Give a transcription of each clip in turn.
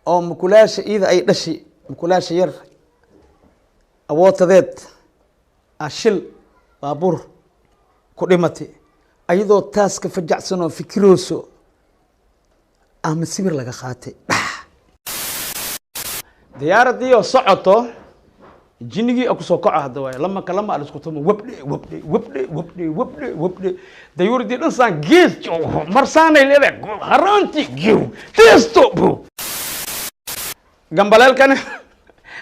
oo mukulaasha ida ay dhashi mukulaasha yar awootadeed ashil baabur ku dhimatay ayadoo taas ka fajacsan oo fikirooso ama sibir laga qaatay diyaaradii oo socoto jinigii aku soo kaco hadda way lama kalama aan isku tumo wabde dayuurdi dhan saan gees marsaanay leedahay haranti giw testo bro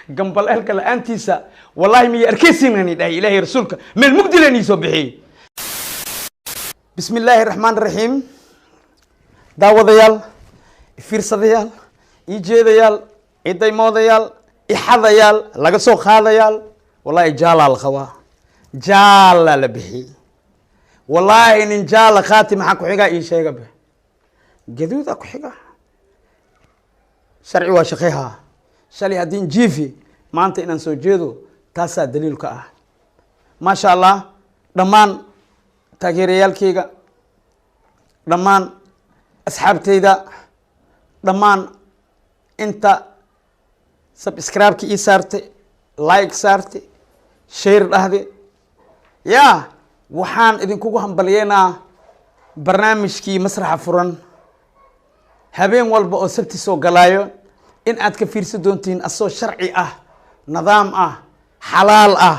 gambaleelka la'aantiisa wallahi miyay arkaysiinani dhahay ilaahay rasuulka meel mugdilani soo bixiyay bismillaahir rahmaanir rahiim daawadayaal fiirsadayaal jeedayaal ciiday moodayaal ixadayaal laga soo qaadayaal wallahi jaala la qabaa jaala la bixi wallahi nin jaala qaati maxaa ku xiga ii sheegaba gaduud ku xiga sharci waa shaqeeha shalay hadin jiifi maanta inaan soo jeedo taasa daliil ka ah ma sha Allah dhamaan taageerayaalkayga dhamaan asxaabtayda dhamaan inta subscribe ki saarte like saarte share dhahde ya waxaan idinkugu hambalyeynaa barnaamijkii masraxa furan habeen walba oo sabti soo galaayo in aad ka fiirsan doontiin asoo sharci ah nidaam ah xalaal ah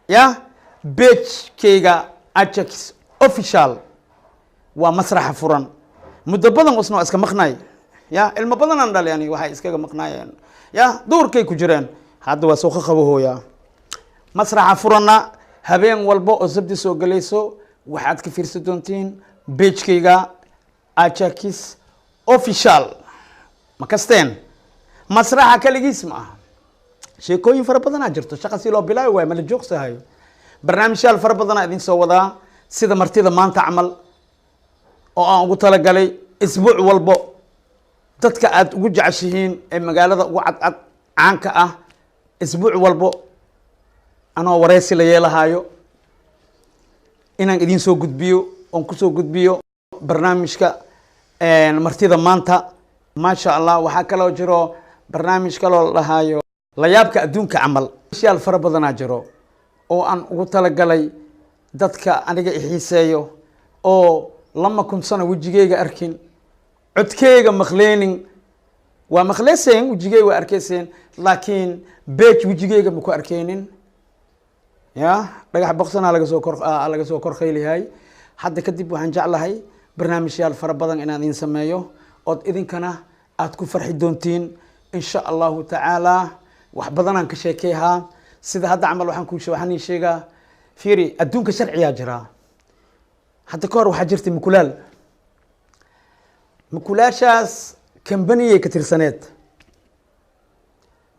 ya page-kayga Ajax official waa masraxa furan muddo badan usnoo iska maqnay ya ilmo badan aan dhalay ani waxay iskaga maqnaayeen ya duurkay ku jireen hadda waa soo qabo hooya masraxa furanna habeen walba oo sabti soo galayso waxaad ka fiirsan doontiin page-kayga Ajax official makasteen masraxa kaligiis ma aha sheekooyin fara badan jirto shaqo si loo bilaayo way mala joogsahay barnaamijyaal fara badan idin soo wadaa sida martida maanta amal oo aan ugu tala galay isbuuc walbo dadka aad ugu jeceshihiin ee magaalada ugu cad caanka ah isbuuc walbo anoo wareysi la yeelahayo inaan idin soo gudbiyo oo ku soo gudbiyo barnaamijka martida maanta ma sha Allah waxa kale oo jiro barnaamij kale oo la hayo la yaabka adduunka amal shiyaal fara badan jiro oo aan ugu tala galay dadka aniga xiiseeyo oo lama kun sano wajigeyga arkin codkeyga maqleenin waa maqleeseen wajigeyga waa arkeyseen laakiin beej wajigeyga ma ku arkeenin ya dhagax boqsana laga soo kor khaylihay hadda kadib waxaan jeclahay barnaamijyaal fara badan inaan idin sameeyo oo idinkana aad ku farxi doontiin insha Allah ta'ala wax badan aan ka sheekeeyaa sida hadda amal waxaan sheegaa fiiri adduunka sharciya jira hadda ka hor waxa jirtay mukulaashaas company ka tirsaneed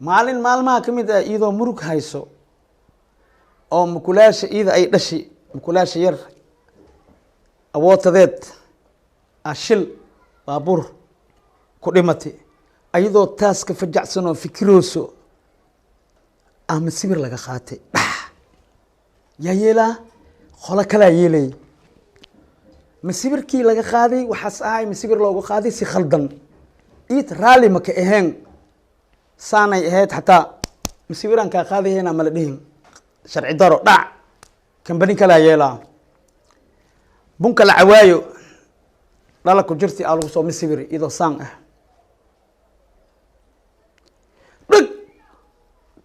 maalin maalmaha kamid ah iyadoo murug hayso oo mukulaasha ida ay dhashi mukulaasha yar awootadeed ashil baabur ku dhimatay ayadoo taas ka fajacsan oo fikirooso ama sibir laga qaatay yaa yeela qola kala yeelay masibirkii laga qaaday waxaas ahay masibir loogu qaaday si khaldan iid raali ma ka ahayn saanay ahayd hataa masibiran ka qaadayna ma la dhihin sharci daro dhac company kala yeela bunka la cawaayo dhala ku jirti alu soo masibir ido saan ah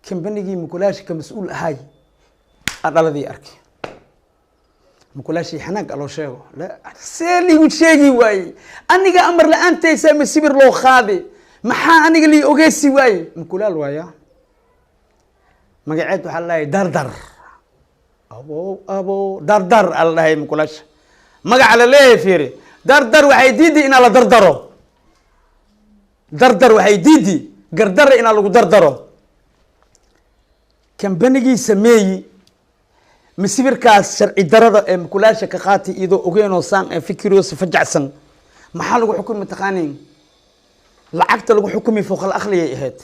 company-gii mukulaashii ka mas'uul ahay dhaladii arkay mukulaashii xanaag loo sheego la seeli u sheegi waay aniga amar la aantaysa masibir loo qaade maxaa aniga li ogeesi waay mukulaal waaya magaceed waxa la dardar abo dardar allahay mukulaash magac la leeyahay dardar waxay diidi in la dardaro dardar waxay diidi gardar in lagu dardaro company-gii sameeyay masibirkaas sharci darada ee mukulaasha ka qaati idoo ogeeno saan ee fikiroosa fajacsan maxaa lagu xukumi taqaaniin lacagta lagu xukumi fooq al-akhliya ahayd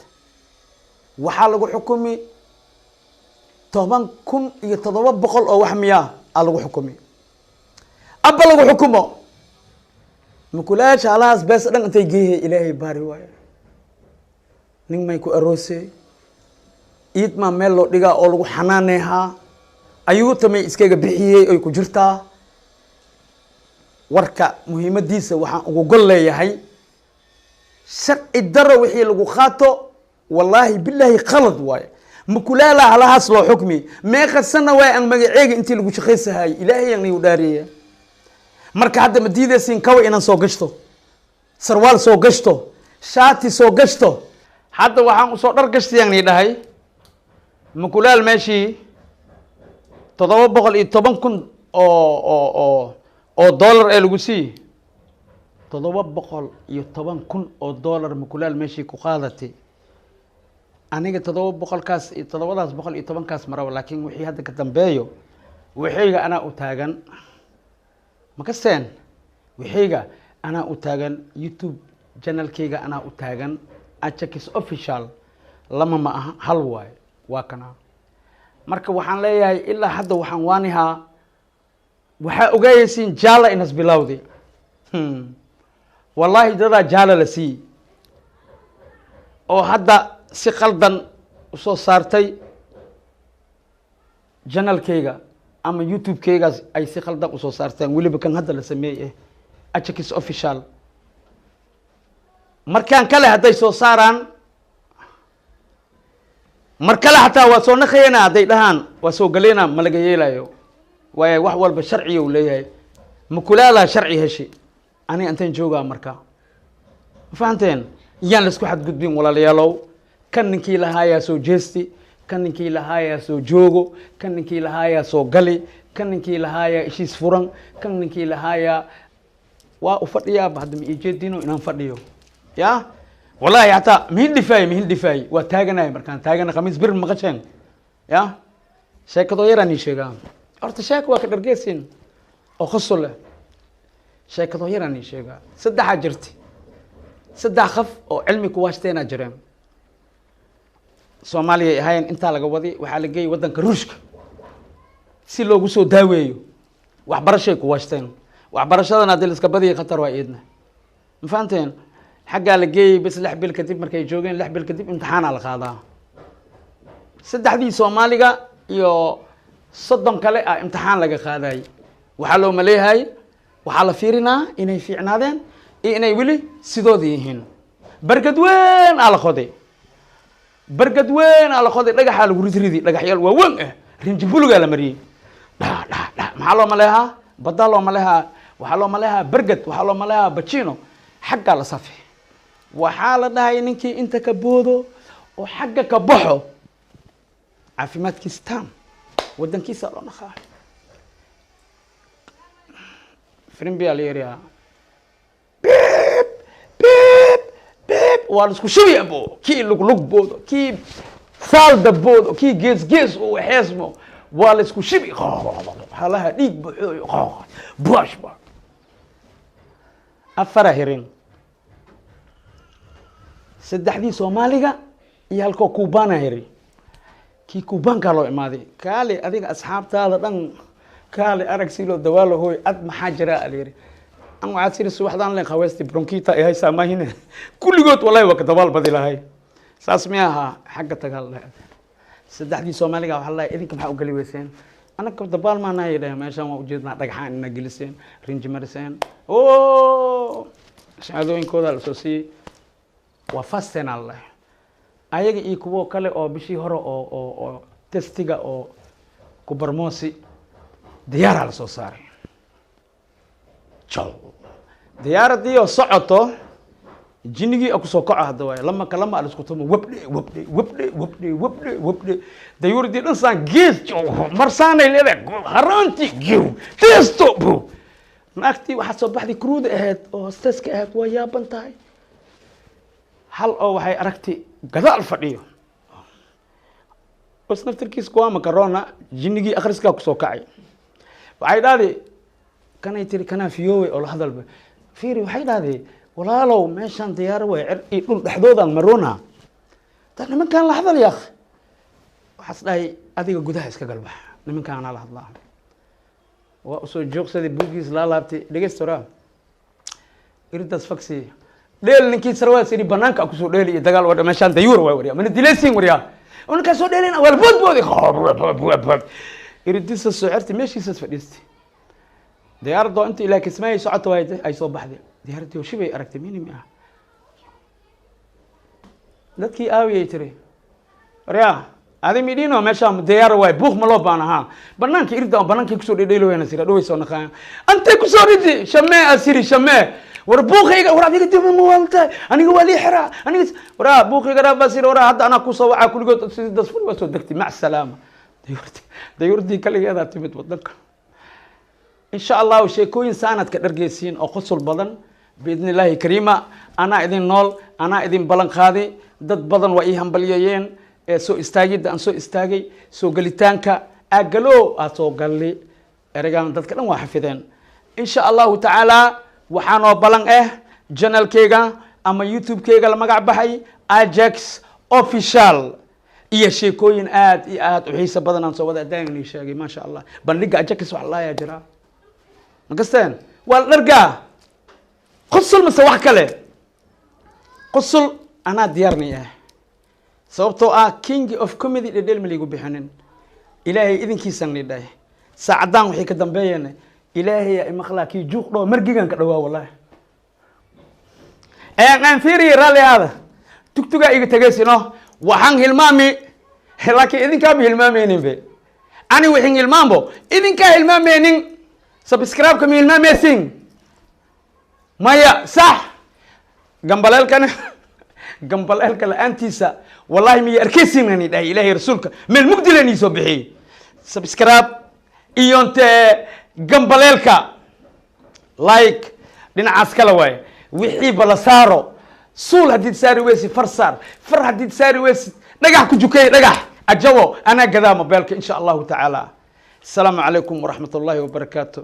waxaa lagu xukumi 10,700 oo wax miyaa lagu xukumi abba lagu xukumo mukulaasha alaas bes dhan intay geeyay ilaahay baari waayo nin may ku aroosay iid ma meel loo dhigaa oo lagu xanaaneehaa ayuu tamay iskaga bixiyey ay ku jirtaa warka muhiimadiisa waxaan ugu gol leeyahay sharci daro wixii lagu qaato wallaahi billaahi khalad waaye makulaala halahaas loo xukmi meeqa sana waay aan magaceega intii lagu shaqaysahay ilaahay aan igu dhaariye marka hadda ma diidaysiin kawa inaan soo gashto sarwaal soo gashto shaati soo gashto hadda waxaan usoo dhar gashtayaan dhahay makulaal meeshii 710,000 oo dollar ee lagu sii 710,000 oo dollar makulaal meeshii ku qaadatay aniga 700 kaas iyo 710 kaas maraba laakiin wixii hadda ka dambeeyo wixayga anaa u taagan makasteen wixayga anaa u taagan YouTube channelkayga anaa u taagan Achakis official lama ma aha hal waay waa kana marka waxaan leeyahay ilaa hadda waxaan waanihaa waxaa ogaayaysiin jaala inas bilowday wallaahi dadaa jaala la sii oo hadda si qaldan usoo saartay channelkayga ama YouTube-kaygaas ay si qaldan usoo saarteen weliba kan hadda la sameeyey Achakis official markaan kale hadday soo saaraan mar kale xataa waa soo naqayana hadday dhahaan waa soo galeena ma laga yeelayo waaye wax walba sharci uu leeyahay makulaala sharci heshi ani intaan joogaa marka fahanteen yaan la isku xadgudbin walaalayaalow kan ninkii lahaayaa soo jeesti kan ninkii lahaayaa soo joogo kan ninkii lahaayaa soo gali kan ninkii lahaayaa ishiis furan kan ninkii lahaayaa waa u fadhiyaa hadda ma ijeedino inaan fadhiyo ya wallahi hataa mihin dhifay waa taaganahay markaan taagana khamiis bir maqasheen ya sheekado yaraan ii sheegaa horta sheeko waa ka dhargeysin oo khasol leh sheekado yaraan ii sheegaa saddexa jirti saddex qaf oo cilmi ku waashteena jireen Soomaaliya ahayn inta laga wadi waxa la geeyay wadanka Ruushka si loogu soo daaweeyo waxbarashay ku waashteen waxbarashadana hadii la iska badiyay khatar waa eedna ma fahanteen xagga la geeyay bas 6 bil kadib markay joogeen 6 bil kadib imtixaan la qaadaa saddexdii Soomaaliga iyo 30 kale ah imtixaan laga qaaday waxa loo maleeyahay waxa la fiirinaa inay fiicnaadeen iyo inay wili sidoodii yihiin barkad weyn ala qoday dhagaxa lagu ridridi dhagaxyal waa weyn rinji buluga la mariyay maxaa loo maleeyahay badda loo maleeyahay waxa loo maleeyahay barkad waxa loo maleeyahay bacino xagga la safi waxaa la dhahay ninkii inta ka boodo oo xagga ka baxo caafimaadkiisa taam wadankiisa loo naqaa Firimbiya leeyahay waa isku shubi abo kii lug boodo kii salda boodo kii gees oo xeesmo waa isku shubi halaha dhiig buuxo buushba afara hirin saddexdii Soomaaliga iyo halko Kuubana hiri kii Kuubanka loo imaaday kaale adiga asxaabtaada dhan kaale arag si loo dawaalo hooy ad maxaa jira aleeri an waxa sir subaxdan leen qawesti bronchita ay saamaahina kulligood wallahi waa ka dabaal badi lahay saas miyaha xagga tagal saddexdii Soomaaliga waxa la idinka maxaa u gali weyseen anaka dabaal ma naayay meeshan waa u jeednaa dhagaxaan ina geliseen rinji mariseen shaadooyinkooda la soo sii waa fasten Allah ayaga iyo kuwo kale oo bishii hore oo testiga oo ku barmoosi diyaar la soo saaray diyaaradii oo socoto jinigii ku soo kaco hadda way lama kalama la isku tumo wabde dayuurdi dhan saan gees marsaanay leedahay haranti geew testo bu naagtii waxa soo baxday kruud ahayd oo hostesska ahayd waa yaaban tahay hal oo waxay aragtay gadaal fadhiyo wasnaftirkiis ku ama corona jinigii akhriska ku soo kacay waxay dhaadey kanay tiri kana fiyowe oo la hadalba fiiri waxay dhaadey walaalow meeshan diyaar way cir dhul dhaxdoodan marona tan nimankan la hadal yaakh waxas dhahay adiga gudaha iska galbax nimankan la hadlaa waa soo joogsaday buugiis la laabtay dhageystoraa irdaas faksi dheel ninkii sarwaa siri banaanka ku soo dheeli dagaal wada meeshaan dayuur way wariya mana dilaysin wariya una ka soo dheelin wal bood iridisa soo xirtay meeshiisa fadhiistay diyaarado inta ilaa kismaayo socoto ay soo baxday diyaaradii shibay aragtay minimi ah dadkii aawiyay tiri wariya هذا مدينة ماشى ديار واي بوخ ملوب أنا ها بنانك إردا بنانك كسور يديلو هنا سيرا دوي سونا خان أنت كسور يدي شماء أسيري شماء وربوخ يجا ورا فيك تيم موالته أنا جوالي حرا أنا ورا بوخ يجا بسير ورا حتى أنا كوسا وعكول جوت دسفول بس ودكتي مع السلامة ديوردي كلي هذا تبت بدك إن شاء الله وشيء كوين سنة كدرجيسين أو خصول بدن بإذن الله كريمة أنا إذن نول أنا إذن بلن خادي ضد بدن وإيهم بليين soo istaagida aan soo istaagay soo galitaanka agalo soo galli eragan dadka dhan waa xafideen insha Allah ta'ala waxaan oo balan channelkayga ama YouTube-kayga la magac baxay Ajax official iyo sheekooyin aad iyo aad u xiiso badan aan soo wada daayni sheegay ma sha Allah bandhiga Ajax wax la yaa jira ma gasteen wal dharga qusul ma wax kale qusul ana diyaarnaya sababtoo king of comedy dhedhel maligu bixinin ilaahay idinkiisan nidhay saacadaan wixii ka dambeeyeen ilaahay ay maqlaaki juuqdo margigan ka dhawaa wallahi aan fiiri rali hada tugtuga iga tageysino waxaan hilmaami laakiin idinka ma hilmaameenin be ani wixii hilmaambo idinka hilmaameenin subscribe ka hilmaameysin maya sax gambalelkan gambalelka la antiisa والله مي أركيسينني ده إلهي رسولك من المقدلين يسوبحي سبسكرايب إيونت جنباليلكا لايك لنا عسكلاوي وحي بلا سارو سول هديد ساري ويسي فرسار فر هديد ساري ويسي نجح كجوكي نجح أجوا أنا قدام بالك إن شاء الله تعالى السلام عليكم ورحمة الله وبركاته